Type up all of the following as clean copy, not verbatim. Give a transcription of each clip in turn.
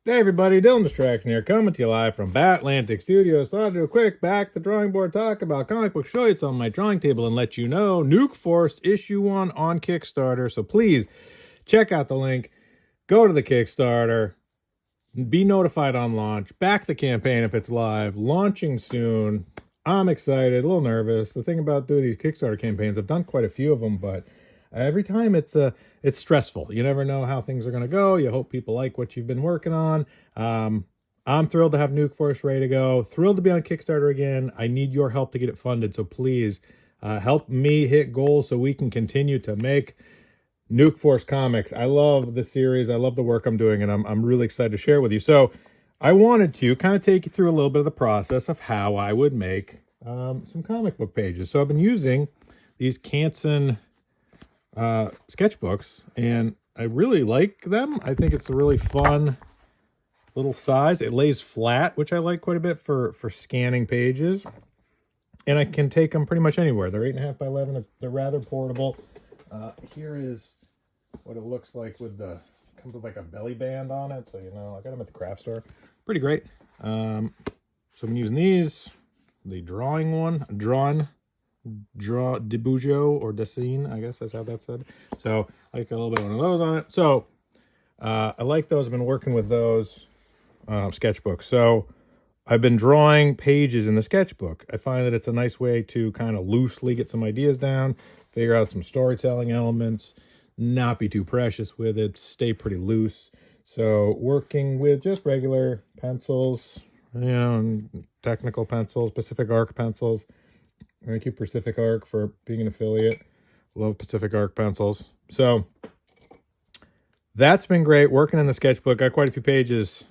Hey everybody, Dylan Distraction here, coming to you live from Batlantic Studios. Thought I'd do a quick back the drawing board talk about comic books, show you it's on my drawing table, and let you know Nuke Force issue 1 on Kickstarter. So please check out the link, go to the Kickstarter, be notified on launch, back the campaign if it's live, launching soon. I'm excited, a little nervous. The thing about doing these Kickstarter campaigns, I've done quite a few of them, but every time it's stressful. You never know how things are going to go. You hope people like what you've been working on. I'm thrilled to have Nuke Force ready to go. Thrilled to be on Kickstarter again. I need your help to get it funded, so please help me hit goals so we can continue to make Nuke Force comics. I love the series. I love the work I'm doing, and I'm really excited to share with you. So I wanted to kind of take you through a little bit of the process of how I would make some comic book pages. So I've been using these Canson sketchbooks, and I really like them. I think it's a really fun little size. It lays flat, which I like quite a bit for scanning pages, and I can take them pretty much anywhere. They're 8.5 by 11. They're rather portable. Here is what it looks like with the, comes with like a belly band on it, so you know, I got them at the craft store. Pretty great. So I'm using these, the drawing one, Debujo or Dessine, I guess that's how that's said. So I like a little bit of one of those on it. So I like those. I've been working with those sketchbooks. So I've been drawing pages in the sketchbook. I find that it's a nice way to kind of loosely get some ideas down, figure out some storytelling elements, not be too precious with it, stay pretty loose. So working with just regular pencils, you know, and technical pencils, Pacific Arc pencils. Thank you, Pacific Arc, for being an affiliate. Love Pacific Arc pencils. So that's been great. Working in the sketchbook, got quite a few pages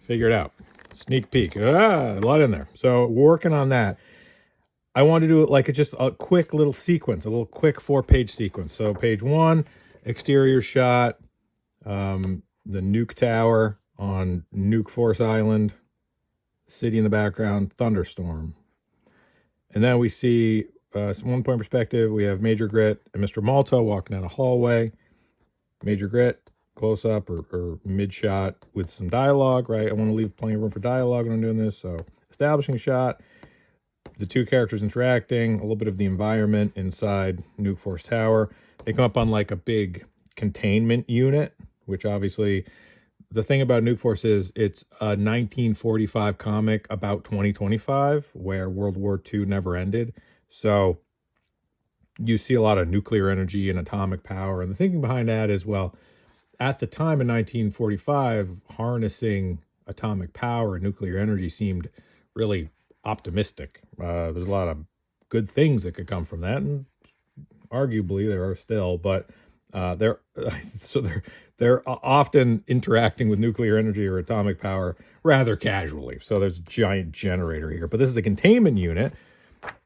figured out. Sneak peek. A lot in there. So working on that. I want to do it like just a quick little sequence, a little quick 4-page sequence. So page 1, exterior shot, the Nuke Tower on Nuke Force Island, city in the background, thunderstorm. And then we see some one-point perspective. We have Major Grit and Mr. Malto walking down a hallway. Major Grit, close-up or mid-shot with some dialogue, right? I want to leave plenty of room for dialogue when I'm doing this. So establishing shot, the two characters interacting, a little bit of the environment inside Nuke Force Tower. They come up on like a big containment unit, which obviously the thing about Nuke Force is it's a 1945 comic about 2025 where World War II never ended. So you see a lot of nuclear energy and atomic power. And the thinking behind that is, well, at the time in 1945, harnessing atomic power and nuclear energy seemed really optimistic. There's a lot of good things that could come from that, and arguably there are still, but they're often interacting with nuclear energy or atomic power rather casually. So there's a giant generator here, but this is a containment unit,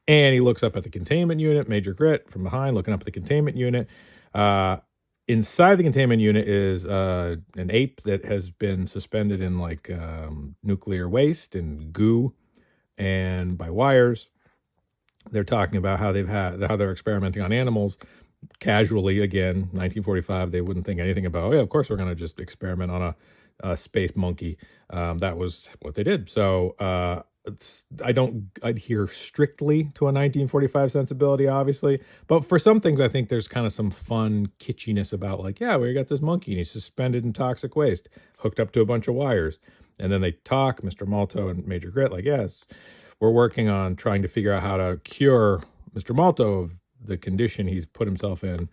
and he looks up at the containment unit, Major Grit from behind looking up at the containment unit. Inside the containment unit is an ape that has been suspended in like nuclear waste and goo and by wires. They're talking about how they're experimenting on animals casually. Again, 1945, they wouldn't think anything about, oh yeah, of course we're going to just experiment on a space monkey. That was what they did. So I don't adhere strictly to a 1945 sensibility, obviously, but for some things I think there's kind of some fun kitschiness about, like, yeah, we got this monkey and he's suspended in toxic waste, hooked up to a bunch of wires, and then they talk, Mr. Malto and Major Grit, like, yes, we're working on trying to figure out how to cure Mr. Malto of the condition he's put himself in.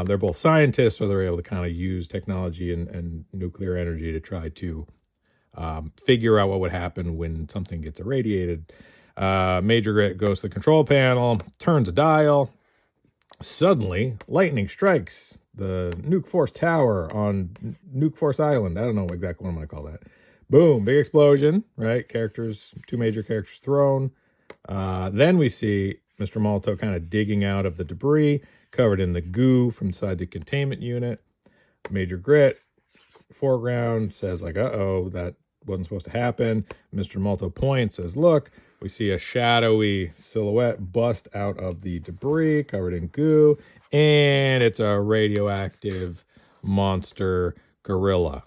They're both scientists, so they're able to kind of use technology and nuclear energy to try to figure out what would happen when something gets irradiated. Major Grit goes to the control panel, turns a dial. Suddenly, lightning strikes the Nuke Force Tower on Nuke Force Island. I don't know exactly what I'm going to call that. Boom, big explosion, right? Two major characters thrown. Then we see Mr. Malto kind of digging out of the debris, covered in the goo from inside the containment unit. Major Grit, foreground, says like, uh-oh, that wasn't supposed to happen. Mr. Malto points, says, look. We see a shadowy silhouette bust out of the debris, covered in goo, and it's a radioactive monster gorilla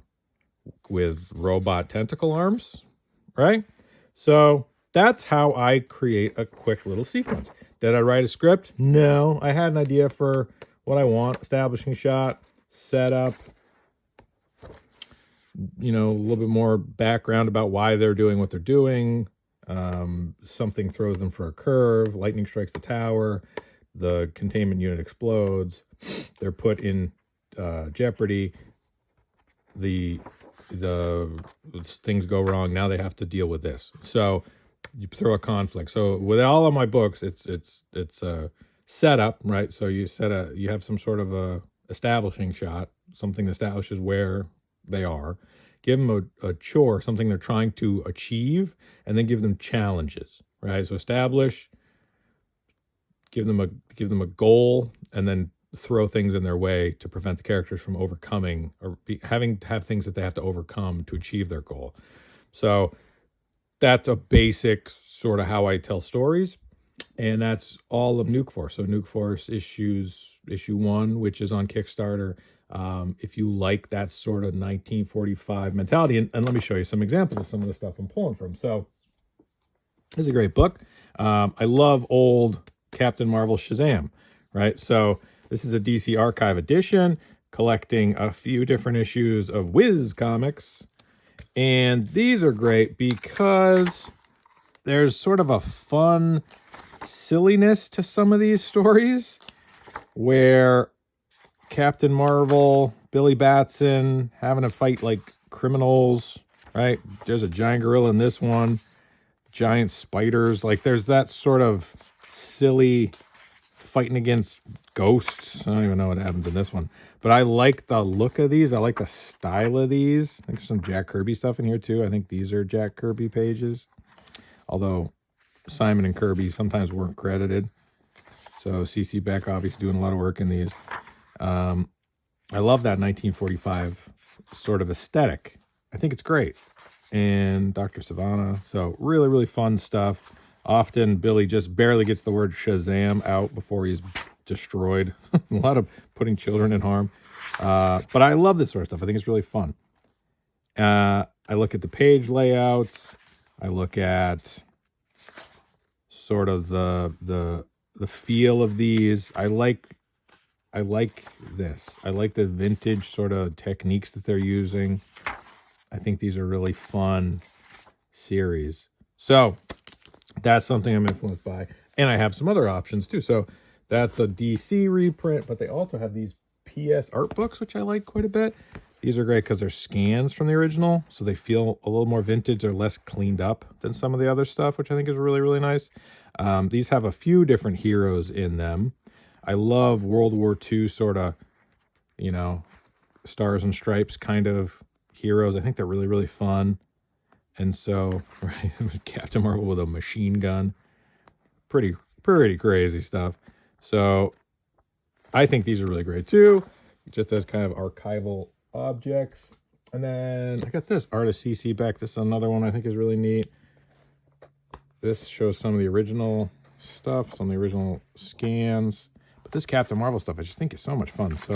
with robot tentacle arms, right? So that's how I create a quick little sequence. Did I write a script? No. I had an idea for what I want, establishing shot, setup, you know, a little bit more background about why they're doing what they're doing. Something throws them for a curve, lightning strikes the tower, the containment unit explodes, they're put in jeopardy, the things go wrong, now they have to deal with this. So you throw a conflict. So with all of my books, it's a setup, right? So you have some sort of a establishing shot, something that establishes where they are. Give them a chore, something they're trying to achieve, and then give them challenges, right? So establish, give them a goal, and then throw things in their way to prevent the characters from overcoming or having to have things that they have to overcome to achieve their goal. So that's a basic sort of how I tell stories, and that's all of Nuke Force. So Nuke Force issue 1, which is on Kickstarter. If you like that sort of 1945 mentality, and let me show you some examples of some of the stuff I'm pulling from. So this is a great book. I love old Captain Marvel Shazam, right? So this is a DC Archive edition, collecting a few different issues of Whiz Comics. And these are great because there's sort of a fun silliness to some of these stories where Captain Marvel, Billy Batson having to fight like criminals, right? There's a giant gorilla in this one, giant spiders. Like there's that sort of silly fighting against ghosts. I don't even know what happens in this one. But I like the look of these. I like the style of these. I think there's some Jack Kirby stuff in here too. I think these are Jack Kirby pages. Although Simon and Kirby sometimes weren't credited. So CC Beck obviously doing a lot of work in these. I love that 1945 sort of aesthetic. I think it's great. And Dr. Savannah. So really, really fun stuff. Often Billy just barely gets the word Shazam out before he's destroyed. A lot of putting children in harm. But I love this sort of stuff. I think it's really fun. I look at the page layouts. I look at sort of the feel of these. I like this. I like the vintage sort of techniques that they're using. I think these are really fun series. So that's something I'm influenced by. And I have some other options too. So that's a DC reprint, but they also have these PS art books, which I like quite a bit. These are great because they're scans from the original, so they feel a little more vintage or less cleaned up than some of the other stuff, which I think is really, really nice. These have a few different heroes in them. I love World War II sort of, you know, stars and stripes kind of heroes. I think they're really, really fun. And so, right, Captain Marvel with a machine gun. Pretty crazy stuff. So I think these are really great too, just as kind of archival objects. And then I got this Artist CC Beck. This is another one I think is really neat. This shows some of the original stuff, some of the original scans. But this Captain Marvel stuff I just think is so much fun. So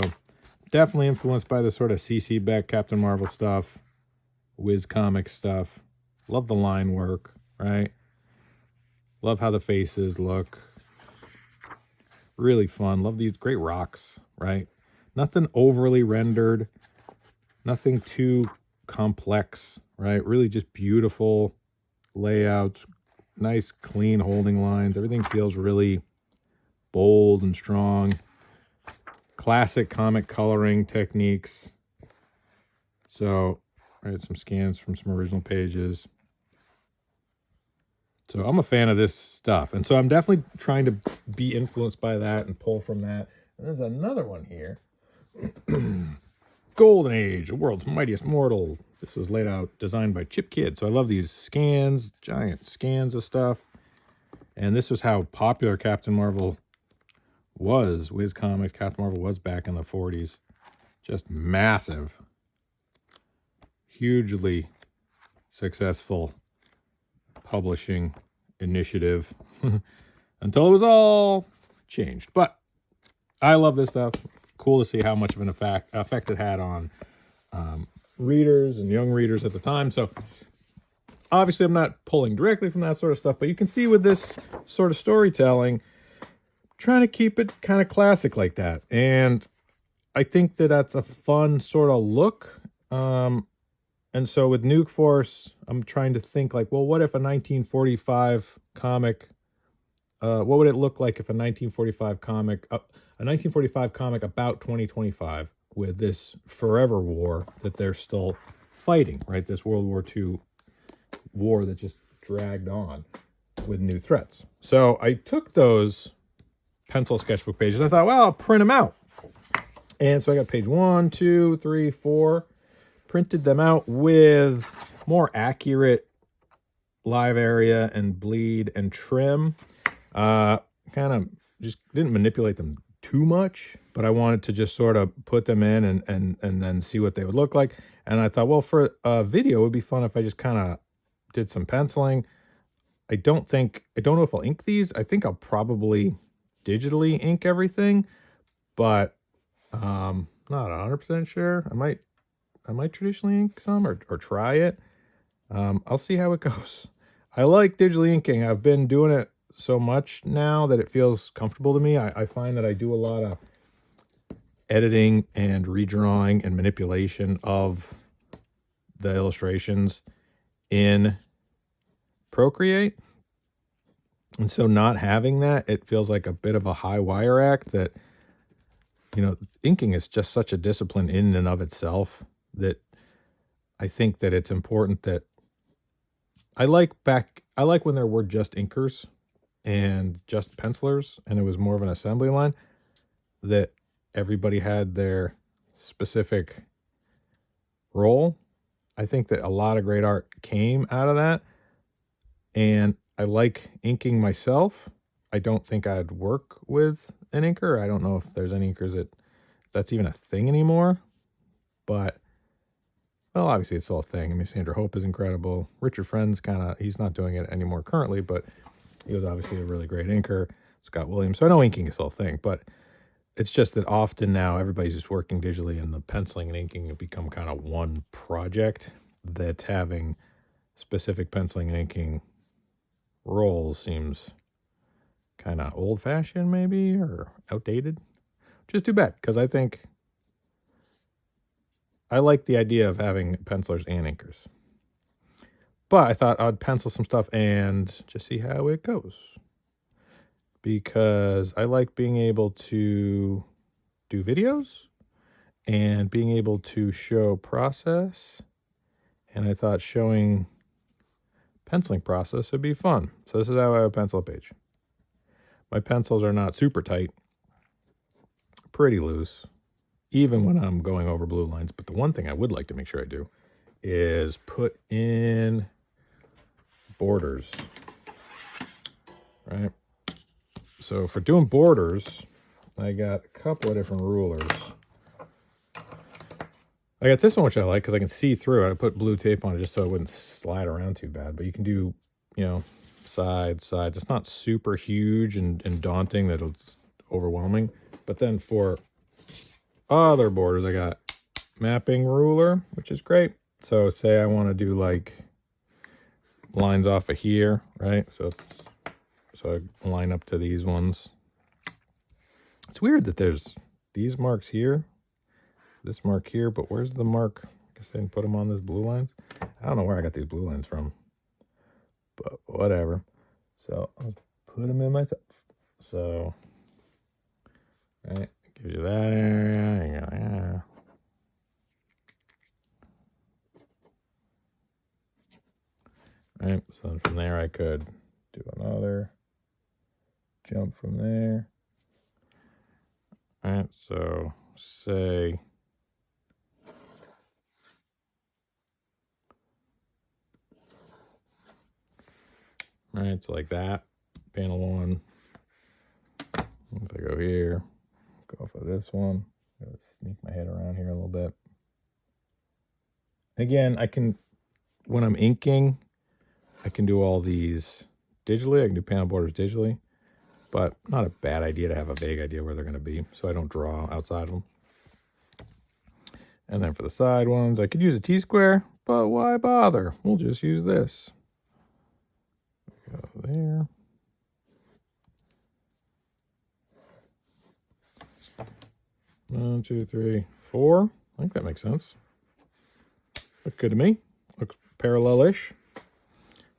definitely influenced by the sort of CC Beck Captain Marvel stuff, Whiz Comics stuff. Love the line work, right? Love how the faces look. Really fun. Love these great rocks, right? Nothing overly rendered. Nothing too complex, right? Really just beautiful layouts. Nice, clean holding lines. Everything feels really bold and strong. Classic comic coloring techniques. So, right, some scans from some original pages. So I'm a fan of this stuff. And so I'm definitely trying to be influenced by that and pull from that. And there's another one here. Golden Age, the world's mightiest mortal. This was laid out, designed by Chip Kidd. So I love these scans, giant scans of stuff. And this was how popular Captain Marvel was. Whiz Comics, Captain Marvel was back in the 40s. Just massive. Hugely successful publishing initiative until it was all changed. But I love this stuff. Cool to see how much of an effect it had on readers and young readers at the time. So obviously I'm not pulling directly from that sort of stuff, but you can see with this sort of storytelling, trying to keep it kind of classic like that. And I think that that's a fun sort of look. And so with Nuke Force, I'm trying to think like, well, what if a 1945 comic, what would it look like if a 1945 comic, a 1945 comic about 2025 with this forever war that they're still fighting, right? This World War II war that just dragged on with new threats. So I took those pencil sketchbook pages. I thought, well, I'll print them out. And so I got page 1, 2, 3, 4, printed them out with more accurate live area and bleed and trim. Kind of just didn't manipulate them too much, but I wanted to just sort of put them in and then see what they would look like. And I thought, well, for a video, it would be fun if I just kind of did some penciling. I don't know if I'll ink these. I think I'll probably digitally ink everything, but not 100% sure. I might traditionally ink some or try it. I'll see how it goes. I like digitally inking. I've been doing it so much now that it feels comfortable to me. I find that I do a lot of editing and redrawing and manipulation of the illustrations in Procreate. And so not having that, it feels like a bit of a high wire act that, you know, inking is just such a discipline in and of itself that I think that it's important that I like when there were just inkers and just pencilers and it was more of an assembly line, that everybody had their specific role. I think that a lot of great art came out of that, and I like inking myself. I don't think I'd work with an inker. I don't know if there's any inkers that's even a thing anymore, but well, obviously it's still a thing. I mean, Sandra Hope is incredible. Richard Friend's he's not doing it anymore currently, but he was obviously a really great inker. Scott Williams. So I know inking is still a thing, but it's just that often now everybody's just working digitally, and the penciling and inking have become kind of one project that having specific penciling and inking roles seems kind of old-fashioned maybe, or outdated, which is too bad, because I think I like the idea of having pencilers and inkers. But I thought I'd pencil some stuff and just see how it goes, because I like being able to do videos and being able to show process, and I thought showing penciling process would be fun. So this is how I would pencil a page. My pencils are not super tight, pretty loose, even when I'm going over blue lines. But the one thing I would like to make sure I do is put in borders, right? So for doing borders, I got a couple of different rulers. I got this one, which I like because I can see through it. I put blue tape on it just so it wouldn't slide around too bad. But you can do, you know, sides. It's not super huge and daunting that it's overwhelming. But then for other borders, I got mapping ruler, which is great. So say I want to do like lines off of here, right? So I line up to these ones. It's weird that there's these marks here, this mark here, but where's the mark? I guess I didn't put them on these blue lines. I don't know where I got these blue lines from, but whatever. So I'll put them in myself. So, right, give you that area. Yeah. Right, so then from there I could do another jump from there. All right, so say all right, so like that, panel one. If I go here, go for this one, gotta sneak my head around here a little bit. Again, I can, when I'm inking, I can do all these digitally. I can do panel borders digitally, but not a bad idea to have a vague idea where they're going to be so I don't draw outside of them. And then for the side ones, I could use a T-square, but why bother? We'll just use this. Go there. One, two, three, four. I think that makes sense. Looks good to me. Looks parallel-ish.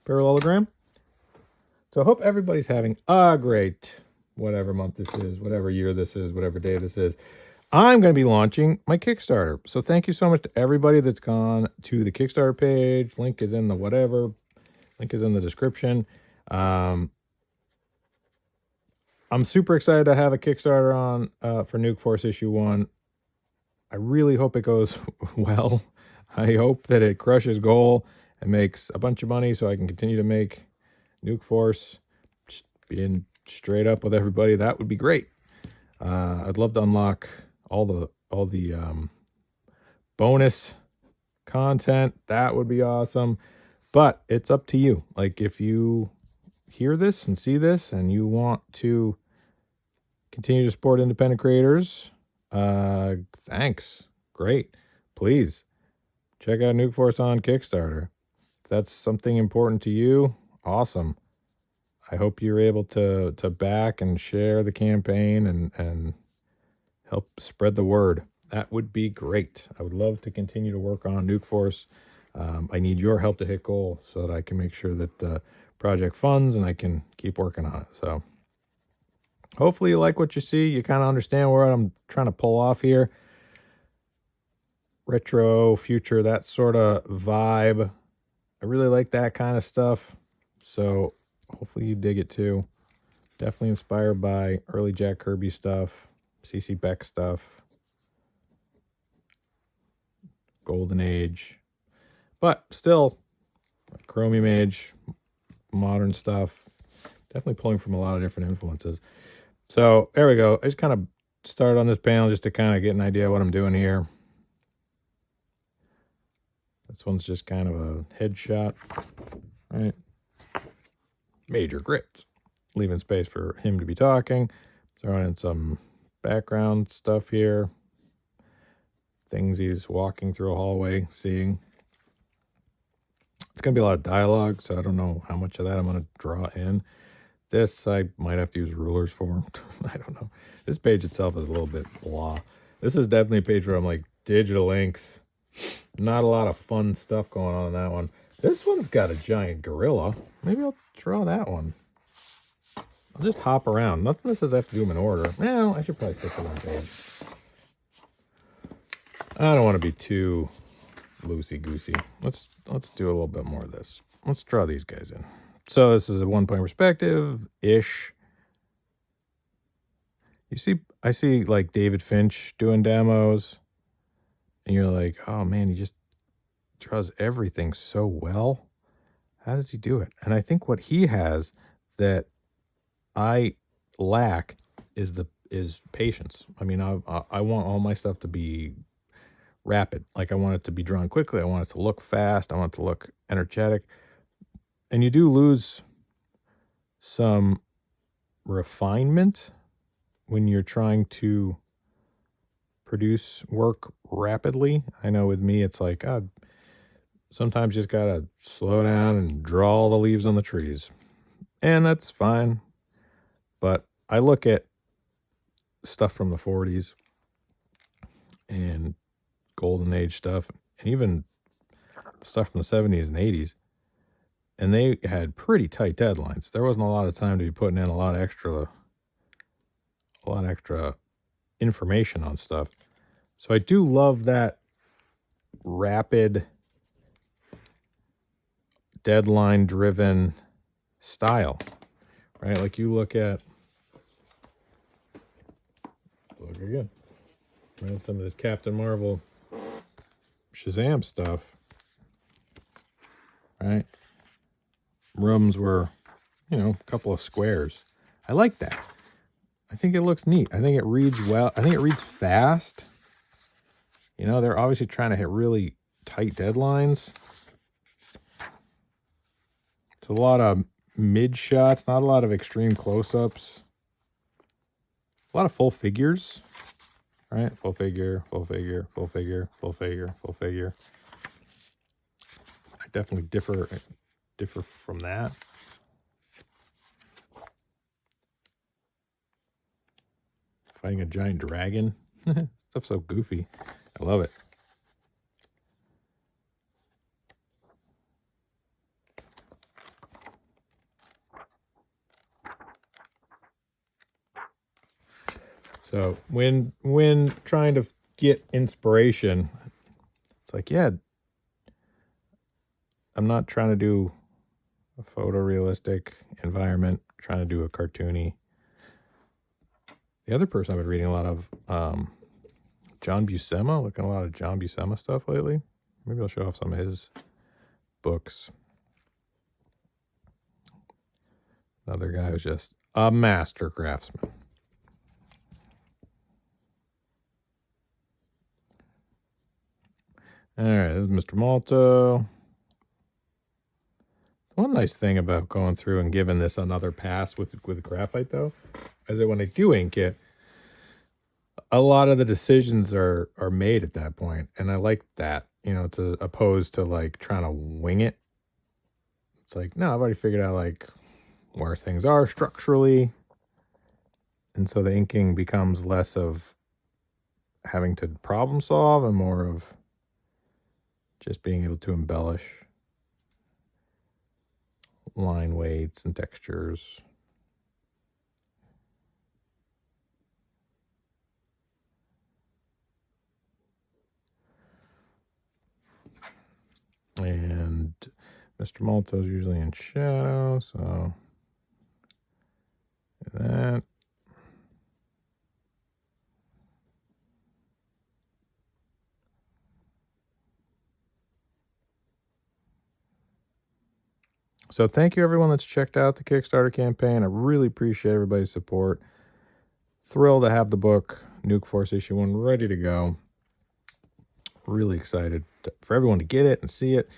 Parallelogram. So I hope everybody's having a great whatever month this is, whatever year this is, whatever day this is. I'm going to be launching my Kickstarter. So thank you so much to everybody that's gone to the Kickstarter page. Link is in the whatever. Link is in the description. I'm super excited to have a Kickstarter on for Nuke Force issue 1. I really hope it goes well. I hope that it crushes goal and makes a bunch of money so I can continue to make Nuke Force. Just being straight up with everybody, that would be great. I'd love to unlock all the bonus content. That would be awesome. But it's up to you. Like, if you hear this and see this and you want to continue to support independent creators, thanks. Great. Please check out Nuke Force on Kickstarter. If that's something important to you, awesome. I hope you're able to back and share the campaign and help spread the word. That would be great. I would love to continue to work on Nuke Force. I need your help to hit goal so that I can make sure that the project funds and I can keep working on it. So hopefully you like what you see. You kind of understand where I'm trying to pull off here. Retro, future, that sort of vibe. I really like that kind of stuff. So hopefully you dig it too. Definitely inspired by early Jack Kirby stuff, CC Beck stuff, Golden Age, but still Chromium Age, modern stuff. Definitely pulling from a lot of different influences. So there we go. I just kind of started on this panel just to kind of get an idea of what I'm doing here. This one's just kind of a headshot, right? Major grits. Leaving space for him to be talking. Throwing in some background stuff here. Things he's walking through a hallway, seeing. It's going to be a lot of dialogue, so I don't know how much of that I'm going to draw in. This I might have to use rulers for. I don't know. This page itself is a little bit blah. This is definitely a page where I'm like, digital inks. Not a lot of fun stuff going on in that one. This one's got a giant gorilla. Maybe I'll draw that one. I'll just hop around. Nothing that says I have to do them in order. Well, I should probably stick to one page. I don't want to be too loosey-goosey. Let's do a little bit more of this. Let's draw these guys in. So this is a one-point perspective-ish. You see, I see like David Finch doing demos, and you're like, oh man, he just draws everything so well. How does he do it? And I think what he has that I lack is patience. I mean, I want all my stuff to be rapid. Like, I want it to be drawn quickly. I want it to look fast. I want it to look energetic. And you do lose some refinement when you're trying to produce work rapidly. I know with me, it's like, sometimes you just gotta slow down and draw all the leaves on the trees. And that's fine. But I look at stuff from the 40s and Golden Age stuff, and even stuff from the 70s and 80s, and they had pretty tight deadlines. There wasn't a lot of time to be putting in a lot of extra information on stuff. So I do love that rapid, deadline-driven style, right? Like, you look again, right? Some of this Captain Marvel, Shazam stuff, right? Rooms were, a couple of squares. I like that. I think it looks neat. I think it reads well. I think it reads fast. They're obviously trying to hit really tight deadlines. It's a lot of mid shots, not a lot of extreme close-ups. A lot of full figures, right? Full figure, full figure, full figure, full figure, full figure. I definitely differ from that. Fighting a giant dragon. Stuff's so goofy. I love it. So when trying to get inspiration, it's like, yeah, I'm not trying to do a photorealistic environment, trying to do a cartoony. The other person I've been reading a lot of, John Buscema, looking at a lot of John Buscema stuff lately. Maybe I'll show off some of his books. Another guy who's just a master craftsman. All right, this is Mr. Malto. One nice thing about going through and giving this another pass with graphite, though, is that when I do ink it, a lot of the decisions are made at that point, and I like that. You know, to opposed to like trying to wing it. It's like, no, I've already figured out like where things are structurally, and so the inking becomes less of having to problem solve and more of just being able to embellish line weights and textures. And Mr. Malto's usually in shadow, so that. So thank you everyone that's checked out the Kickstarter campaign. I really appreciate everybody's support. Thrilled to have the book, Nuke Force Issue 1, ready to go. Really excited for everyone to get it and see it.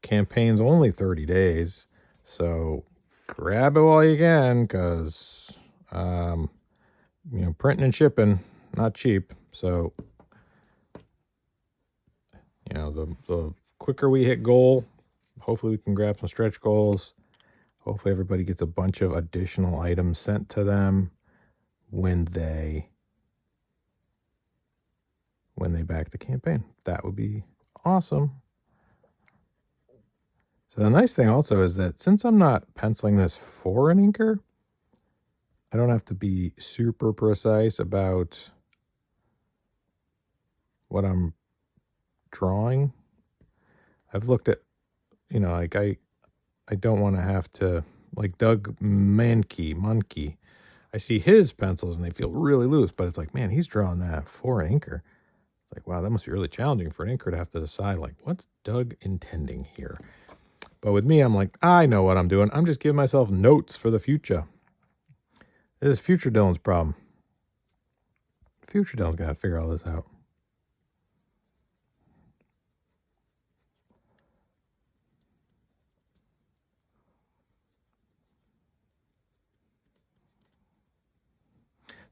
Campaign's only 30 days, so grab it while you can, because, you know, printing and shipping, not cheap. So, you know, the quicker we hit goal, hopefully we can grab some stretch goals. Hopefully everybody gets a bunch of additional items sent to them when they back the campaign. That would be awesome. So the nice thing also is that since I'm not penciling this for an inker, I don't have to be super precise about what I'm drawing. I've looked at, you know, like I don't want to have to, like Doug Monkey. I see his pencils and they feel really loose, but it's like, man, he's drawing that for an inker. It's like, wow, that must be really challenging for an inker to have to decide, like, what's Doug intending here? But with me, I'm like, I know what I'm doing. I'm just giving myself notes for the future. This is future Dylan's problem. Future Dylan's got to figure all this out.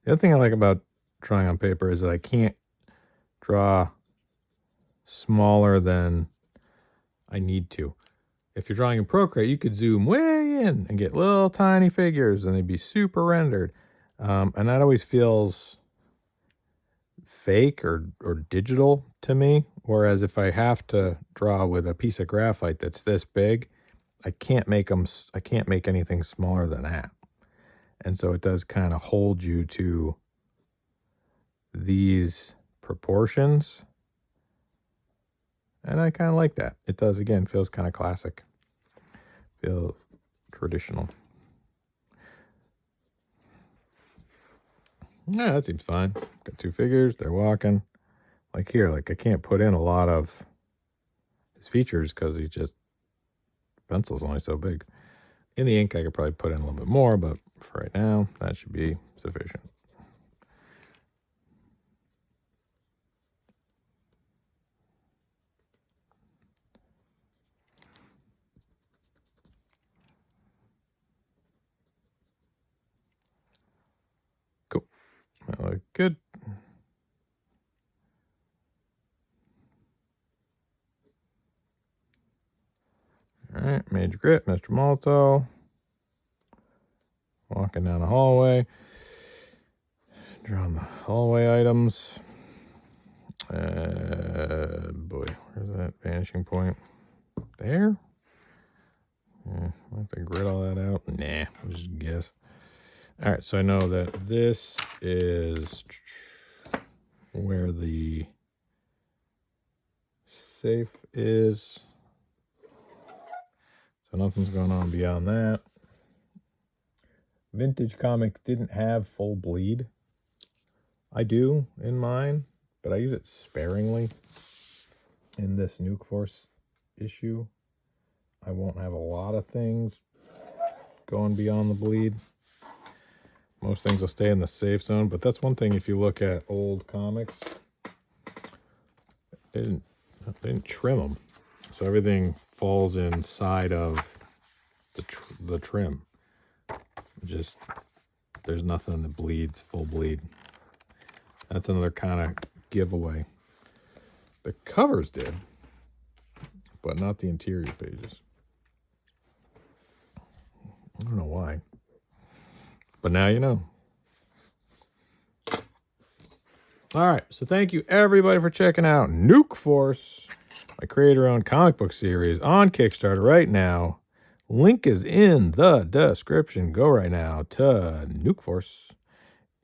The other thing I like about drawing on paper is that I can't draw smaller than I need to. If you're drawing in Procreate, you could zoom way in and get little tiny figures and they'd be super rendered. And that always feels fake or digital to me. Whereas if I have to draw with a piece of graphite that's this big, I can't make anything smaller than that. And so it does kind of hold you to these proportions. And I kind of like that. It does, again, feels kind of classic. Feels traditional. Yeah, that seems fine. Got two figures, they're walking. Like here, like I can't put in a lot of his features because pencil's only so big. In the ink, I could probably put in a little bit more, but for right now, that should be sufficient. Cool. That looked good. Major Grit, Mr. Malto. Walking down the hallway. Drawing the hallway items. Boy, where's that vanishing point? There? Yeah, I have to grit all that out. Nah, I'll just guess. All right, so I know that this is where the safe is. So nothing's going on beyond that. Vintage Comics didn't have full bleed. I do in mine, but I use it sparingly. In this Nuke Force issue, I won't have a lot of things going beyond the bleed. Most things will stay in the safe zone, but that's one thing if you look at old comics. They didn't trim them, so everything falls inside of the trim. Just, there's nothing that bleeds, full bleed. That's another kind of giveaway. The covers did, but not the interior pages. I don't know why. But now you know. All right, so thank you everybody for checking out Nuke Force, my creator-owned comic book series on Kickstarter right now. Link is in the description. Go right now to Nuke Force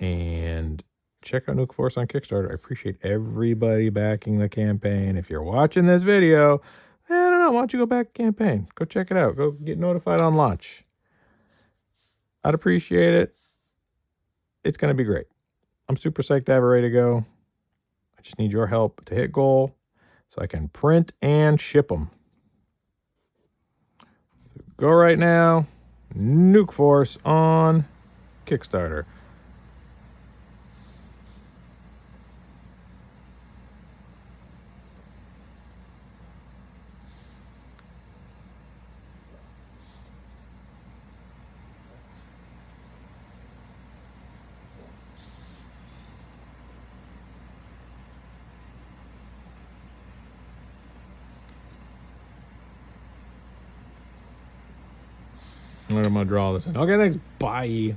and check out Nuke Force on Kickstarter. I appreciate everybody backing the campaign. If you're watching this video, I don't know, why don't you go back to campaign? Go check it out. Go get notified on launch. I'd appreciate it. It's going to be great. I'm super psyched to have it ready to go. I just need your help to hit goal so I can print and ship them. Go right now, Nuke Force on Kickstarter. I'm going to draw this in. Okay, thanks. Bye.